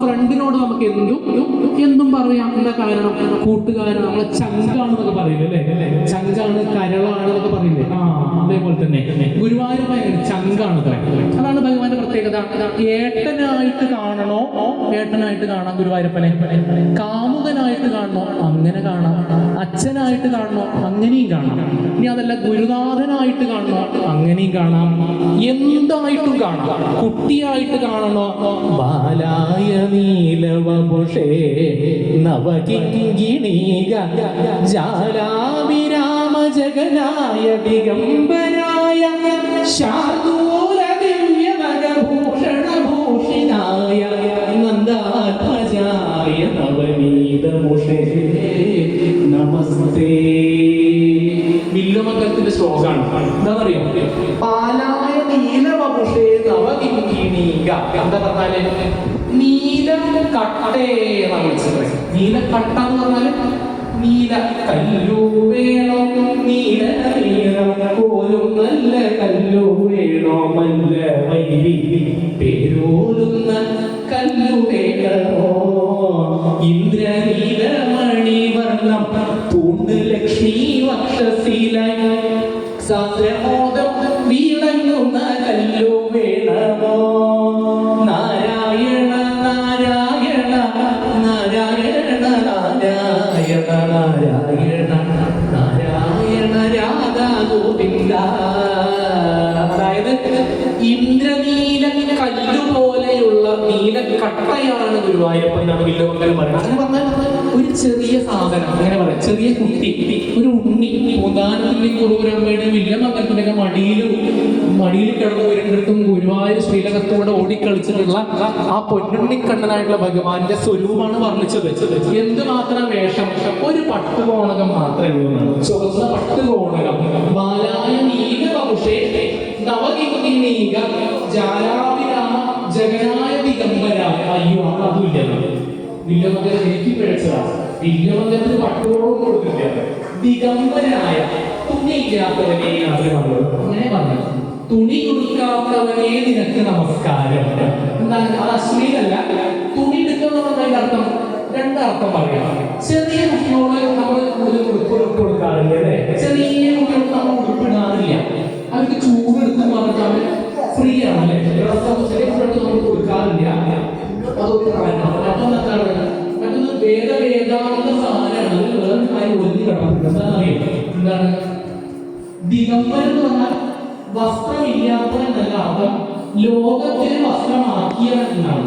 ഫ്രണ്ടിനോട് നമുക്ക് എന്തും പറയാം. എന്താ കാരണം? കൂട്ടുകാരൻ നമ്മളെ ചങ്കാണെന്നൊക്കെ പറയില്ലേ അല്ലേ? ചങ്കാണ്, കരളാണ് എന്നൊക്കെ പറയില്ലേ? അതേപോലെ തന്നെ ഗുരുവായൂർ ചങ്കാണ്. അതാണ് ഭഗവാന്റെ പ്രത്യേകത. ഏട്ടനായിട്ട് കാണണോ? ഏട്ടനായിട്ട് കാണാം ഗുരുവായൂരപ്പനെ. കാമുകനായിട്ട് കാണണോ? അങ്ങനെ കാണാം. അച്ഛനായിട്ട് കാണണോ? അങ്ങനെയും കാണാം. ഇനി അതല്ല ഗുരുനാഥനായിട്ട് കാണണോ? അങ്ങനെയും കാണാം. എന്തായിട്ടും കാണാം. കുട്ടിയായിട്ട് കാണണോ? ബാലായ നീലവപുഷേ നവകിങ്കിണീക ജാലാവിരാമ ജഗനായ ദിഗംബരായ ശാർദൂല ദിവ്യമഗഭൂഷണഭൂഷിതായ നന്ദാത്മജായ നവനീതമുഷേ നമസ്തേ. വില്ലുമംഗലത്തിന്റെ ശ്ലോകമാണ്. എന്താണെന്നറിയോ? പാലായ നീലവപുഷേ നവകിങ്കിണീക. എന്താ പറഞ്ഞാല് നീലം കട്ടേ എന്നാണ് വിളിച്ചത്. നീലക്കട്ട എന്ന് പറഞ്ഞാല് നീല കല്ലു വേണോ, നീല നീളം പോലും നല്ല കല്ലു വേണോ, മല്ല വൈരി പേരോലുന്ന കല്ലു വേണോ, ഇന്ദ്രനീലമണിവർണ്ണം തൂണ്ട് ലക്ഷ്മി വക്ഷശീലായി സാന്ദ്രമോദം വീണങ്ങുന്ന കല്ലു വേണമോ, നാരായണ നാരായണ നാരായണ നാരായണ നാരായണ നാരായണ രാധാ ഗോവിന്ദ. അതായത് ഇന്ദ്രനീല കല്ലുപോലെയുള്ള നീലക്കട്ടയാണ് ഗുരുവായൂരപ്പൻ എന്നാണ് വില്ലുമംഗലം പറയുന്നത്. അങ്ങനെ പറഞ്ഞാൽ ഒരു ചെറിയ സാധനം, അങ്ങനെ പറയാം, ചെറിയ കുട്ടി, ഒരു ഉണ്ണി പൂന്താനത്തിന്റെയും കുറൂരമ്മയുടെയും വില്ലുമംഗലത്തിന്റെയൊക്കെ മടിയിൽ കിടന്ന് വരുന്നിടത്തും ഗുരുവായൂർ ശ്രീലകത്തോടെ ഓടിക്കളിച്ചിട്ടുള്ള ആ പൊന്നുണ്ണിക്കണ്ണനായിട്ടുള്ള ഭഗവാന്റെ സ്വരൂപമാണ് വർണ്ണിച്ചത്. എന്തുമാത്രം വേഷം? ഒരു പട്ടുകോണകം മാത്രമേ ഉള്ളൂ. ചുവന്ന പട്ടുകോണകം. ബാലായ നീലവപുഷേ നവകിങ്കീണീക ജാലാവിരാമ ജഗനായ ദിഗംബരായ. അയ്യോ, അതുമില്ല. വില്ലുമംഗലം എനിക്ക് പിഴച്ചതാണ്. വില്ലുമംഗലത്തിന് പട്ടുകോണവും കൊടുത്തില്ല. ദിഗംബരായ തുണിയില്ലാത്തവനെ അങ്ങനെ പറഞ്ഞു. തുണി ഉടുക്കാത്തവനെ നിനക്ക് നമസ്കാരം. എന്താണ്? അത് അശ്ലീലല്ല. തുണി എടുക്കുന്നതിന്റെ അർത്ഥം രണ്ടർത്ഥം പറയാം. ചെറിയ കുട്ടിയോട് നമ്മൾ ഒരു ഉടുപ്പ് കൊടുക്കാറില്ല അല്ലേ? ചെറിയ കുട്ടിയോട് നമ്മൾ ഉടുപ്പിടാറില്ല. അവർക്ക് ചൂടെടുത്ത് പറഞ്ഞാൽ ഫ്രീ ആണല്ലേ? ചെറിയ കുട്ടിയോട് നമ്മൾ കൊടുക്കാറില്ല. അതൊക്കെ മറ്റൊന്ന് വേദവേദാന്ത സാധനമാണ്. വേറെ കാര്യം ഒതുങ്ങി കിടക്കുന്നത് എന്താണ്? ദിഗംബരൻ എന്ന് പറഞ്ഞാൽ വസ്ത്രമില്ലാത്തവൻ എന്നല്ല അർത്ഥം, ലോകത്തിന് വസ്ത്രമാക്കിയവൻ എന്നാണ്.